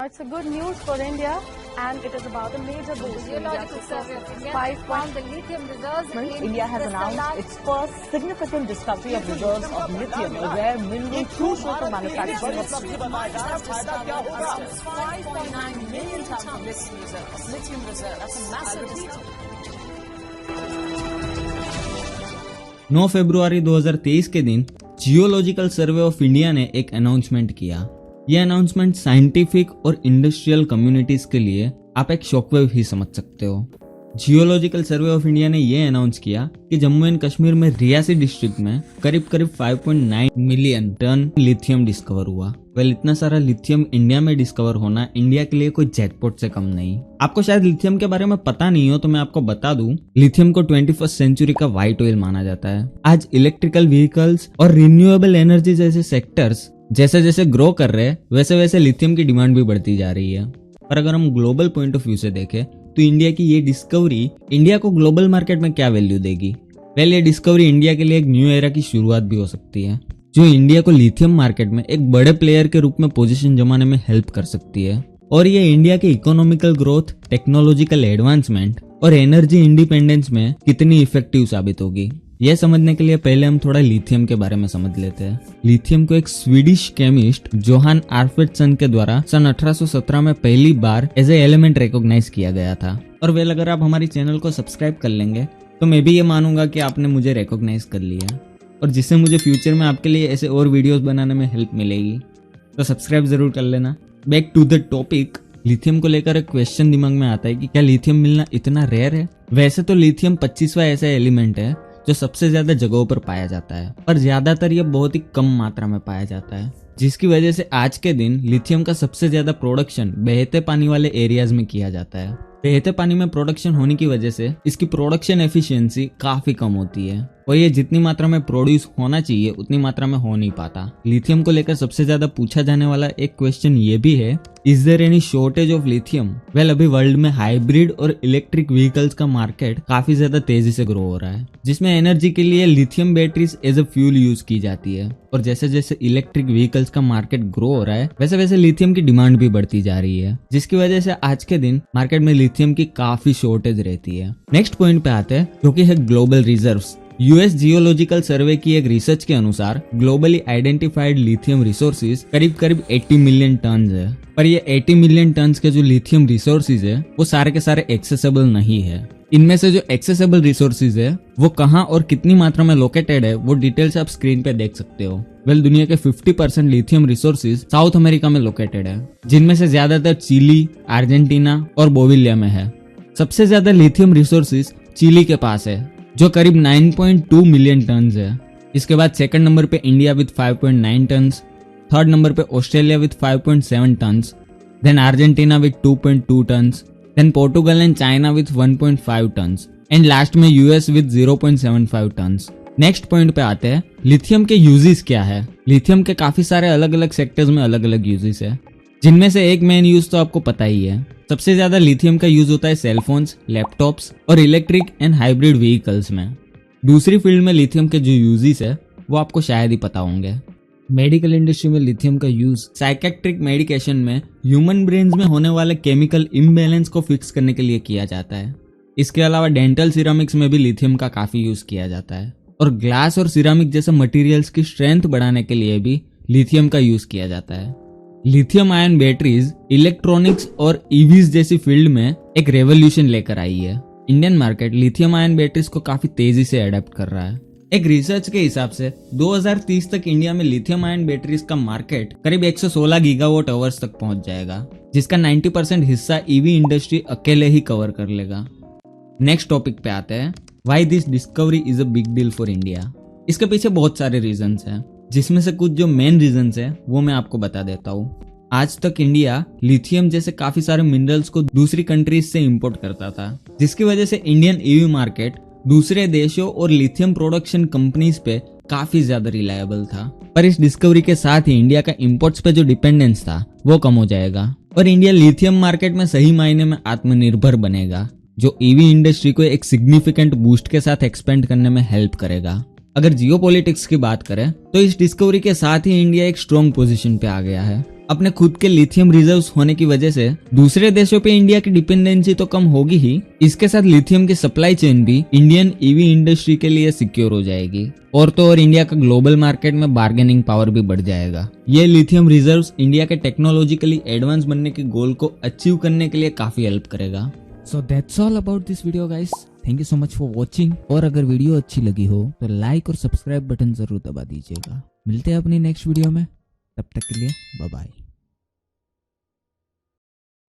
it's a good news for India, and it is about a major boost. Geological Survey of India found the lithium reserves in India has announced its first significant discovery of reserves of lithium, a rare mineral crucial for manufacturing of steel. 5.9 million tons of lithium reserve. That's a massive discovery. 9 फरवरी 2023 के दिन geological survey of India ने एक announcement किया। यह announcement scientific और industrial communities के लिए आप एक शॉकवेव ही समझ सकते हो। जियोलॉजिकल सर्वे ऑफ इंडिया ने यह अनाउंस किया कि जम्मू एंड कश्मीर में रियासी डिस्ट्रिक्ट में करीब 5.9 मिलियन टन लिथियम डिस्कवर हुआ। इतना सारा लिथियम इंडिया में डिस्कवर होना इंडिया के लिए कोई जैकपॉट से कम नहीं। आपको शायद लिथियम के बारे में पता नहीं हो तो मैं आपको बता दूं, लिथियम को 21st सेंचुरी का व्हाइट ऑयल माना जाता है। आज इलेक्ट्रिकल व्हीकल्स और रिन्यूएबल एनर्जी जैसे सेक्टर्स जैसे जैसे ग्रो कर रहे हैं वैसे वैसे लिथियम की डिमांड भी बढ़ती जा रही है। और अगर हम ग्लोबल पॉइंट ऑफ व्यू से देखें तो इंडिया की ये डिस्कवरी इंडिया को ग्लोबल मार्केट में क्या वैल्यू देगी? वेल, ये डिस्कवरी इंडिया के लिए एक न्यू एरा की शुरुआत भी हो सकती है, जो इंडिया को लिथियम मार्केट में एक बड़े प्लेयर के रूप में पोजीशन जमाने में हेल्प कर सकती है। और ये इंडिया के इकोनॉमिकल ग्रोथ, टेक्नोलॉजिकल एडवांसमेंट और एनर्जी इंडिपेंडेंस में कितनी इफेक्टिव साबित होगी, यह समझने के लिए पहले हम थोड़ा लिथियम के बारे में समझ लेते हैं। लिथियम को एक स्वीडिश केमिस्ट जोहान आर्फ्रेडसन के द्वारा सन 1817 में पहली बार एज ए एलिमेंट रिकॉग्नाइज किया गया था। और वेल, अगर आप हमारी चैनल को सब्सक्राइब कर लेंगे तो मैं भी ये मानूंगा कि आपने मुझे रिकॉग्नाइज कर लिया, और जिससे मुझे फ्यूचर में आपके लिए ऐसे और वीडियोस बनाने में हेल्प मिलेगी। तो सब्सक्राइब जरूर कर लेना। Back to the topic, lithium को लेकर एक क्वेश्चन दिमाग में आता है कि क्या लिथियम मिलना इतना रेयर है? वैसे तो लिथियम 25वां ऐसा एलिमेंट है जो सबसे ज्यादा जगहों पर पाया जाता है, पर ज्यादातर यह बहुत ही कम मात्रा में पाया जाता है, जिसकी वजह से आज के दिन लिथियम का सबसे ज्यादा प्रोडक्शन बहते पानी वाले एरियाज में किया जाता है। बहते पानी में प्रोडक्शन होने की वजह से इसकी प्रोडक्शन एफिशिएंसी काफी कम होती है, और ये जितनी मात्रा में प्रोड्यूस होना चाहिए उतनी मात्रा में हो नहीं पाता। लिथियम को लेकर सबसे ज्यादा पूछा जाने वाला एक क्वेश्चन ये भी है, is there any shortage of lithium? Well, अभी वर्ल्ड में हाइब्रिड और इलेक्ट्रिक व्हीकल्स का मार्केट काफी ज्यादा तेजी से ग्रो हो रहा है, जिसमें एनर्जी के लिए lithium batteries as a fuel use की जाती है। और जैसे जैसे इलेक्ट्रिक व्हीकल्स का मार्केट ग्रो हो रहा है वैसे वैसे लिथियम की डिमांड भी बढ़ती जा रही है, जिसकी वजह से आज के दिन मार्केट में लिथियम की काफी शॉर्टेज रहती है। नेक्स्ट पॉइंट पे आते हैं, जो कि है ग्लोबल रिजर्व्स। यूएस जियोलॉजिकल सर्वे की एक रिसर्च के अनुसार ग्लोबली आइडेंटिफाइड लिथियम रिसोर्सेज करीब 80 मिलियन टन है। पर ये 80 मिलियन टन के जो लिथियम रिसोर्सेज है वो सारे के सारे एक्सेसिबल नहीं है। इनमें से जो एक्सेसिबल रिसोर्सेज है वो कहाँ और कितनी मात्रा में लोकेटेड है वो डिटेल्स आप स्क्रीन पे देख सकते हो। वेल, दुनिया के 50% लिथियम रिसोर्सेज साउथ अमेरिका में लोकेटेड है, जिनमें से ज्यादातर चिली, अर्जेंटीना और बोलिविया में है। सबसे ज्यादा लिथियम रिसोर्सेज चिली के पास है, जो करीब 9.2 मिलियन टन है। इसके बाद सेकंड नंबर पे India with 5.9 ton, third number पे Australia with 5.7 ton, then Argentina with 2.2 ton, then Portugal and China with 1.5 ton, and last में US with 0.75 ton. Next point पे आते हैं, लिथियम के यूजेस क्या है? लिथियम के काफी सारे अलग अलग सेक्टर्स में अलग अलग यूजेस है, जिनमें से एक मेन यूज तो आपको पता ही है। सबसे ज्यादा लिथियम का यूज होता है सेलफोन्स, लैपटॉप्स और इलेक्ट्रिक एंड हाइब्रिड व्हीकल्स में। दूसरी फील्ड में लिथियम के जो यूजेस है वो आपको शायद ही पता होंगे। मेडिकल इंडस्ट्री में लिथियम का यूज साइकेट्रिक मेडिकेशन में ह्यूमन ब्रेन्स में होने वाले केमिकल इम्बैलेंस को फिक्स करने के लिए किया जाता है। इसके अलावा डेंटल सिरामिक्स में भी लिथियम का काफी यूज किया जाता है, और ग्लास और सिरामिक जैसे मटेरियल्स की स्ट्रेंथ बढ़ाने के लिए भी लिथियम का यूज किया जाता है। लिथियम आयन बैटरीज इलेक्ट्रॉनिक्स और ईवीज जैसी फील्ड में एक रेवोल्यूशन लेकर आई है। Indian market lithium ion batteries को काफी तेजी से अडेप्ट कर रहा है। एक रिसर्च के हिसाब से 2030 तक इंडिया में लिथियम आयन बैटरीज का मार्केट करीब 116 गीगावाट आवर्स तक पहुंच जाएगा, जिसका 90% हिस्सा ईवी इंडस्ट्री अकेले ही कवर कर लेगा। नेक्स्ट टॉपिक पे आते हैं, why this discovery is a big deal for India. इसके पीछे बहुत सारे रीजंस हैं, जिसमें से कुछ जो मेन रीजंस है वो मैं आपको बता देता हूँ। आज तक इंडिया लिथियम जैसे काफी सारे मिनरल्स को दूसरी कंट्रीज से इंपोर्ट करता था, जिसकी वजह से इंडियन ईवी मार्केट दूसरे देशों और लिथियम प्रोडक्शन कंपनीज पे काफी ज्यादा रिलायबल था। पर इस डिस्कवरी के साथ ही इंडिया का इंपोर्ट्स पे जो डिपेंडेंस था वो कम हो जाएगा, और इंडिया लिथियम मार्केट में सही मायने में आत्मनिर्भर बनेगा, जो ईवी इंडस्ट्री को एक सिग्निफिकेंट बूस्ट के साथ एक्सपेंड करने में हेल्प करेगा। अगर जियोपॉलिटिक्स की बात करें तो इस डिस्कवरी के साथ ही इंडिया एक स्ट्रॉन्ग पोजीशन पे आ गया है। अपने खुद के लिथियम रिजर्व्स होने की वजह से दूसरे देशों पे इंडिया की डिपेंडेंसी तो कम होगी ही, इसके साथ लिथियम की सप्लाई चेन भी इंडियन ईवी इंडस्ट्री के लिए सिक्योर हो जाएगी। और तो और इंडिया का ग्लोबल मार्केट में बार्गेनिंग पावर भी बढ़ जाएगा। ये लिथियम रिजर्व्स इंडिया के टेक्नोलॉजिकली एडवांस बनने के गोल को अचीव करने के लिए काफी हेल्प करेगा। So that's all about this video guys. Thank you so much for watching. और अगर वीडियो अच्छी लगी हो तो लाइक और सब्सक्राइब बटन जरूर दबा दीजिएगा। मिलते हैं अपनी नेक्स्ट वीडियो में, तब तक के लिए बाय बाय।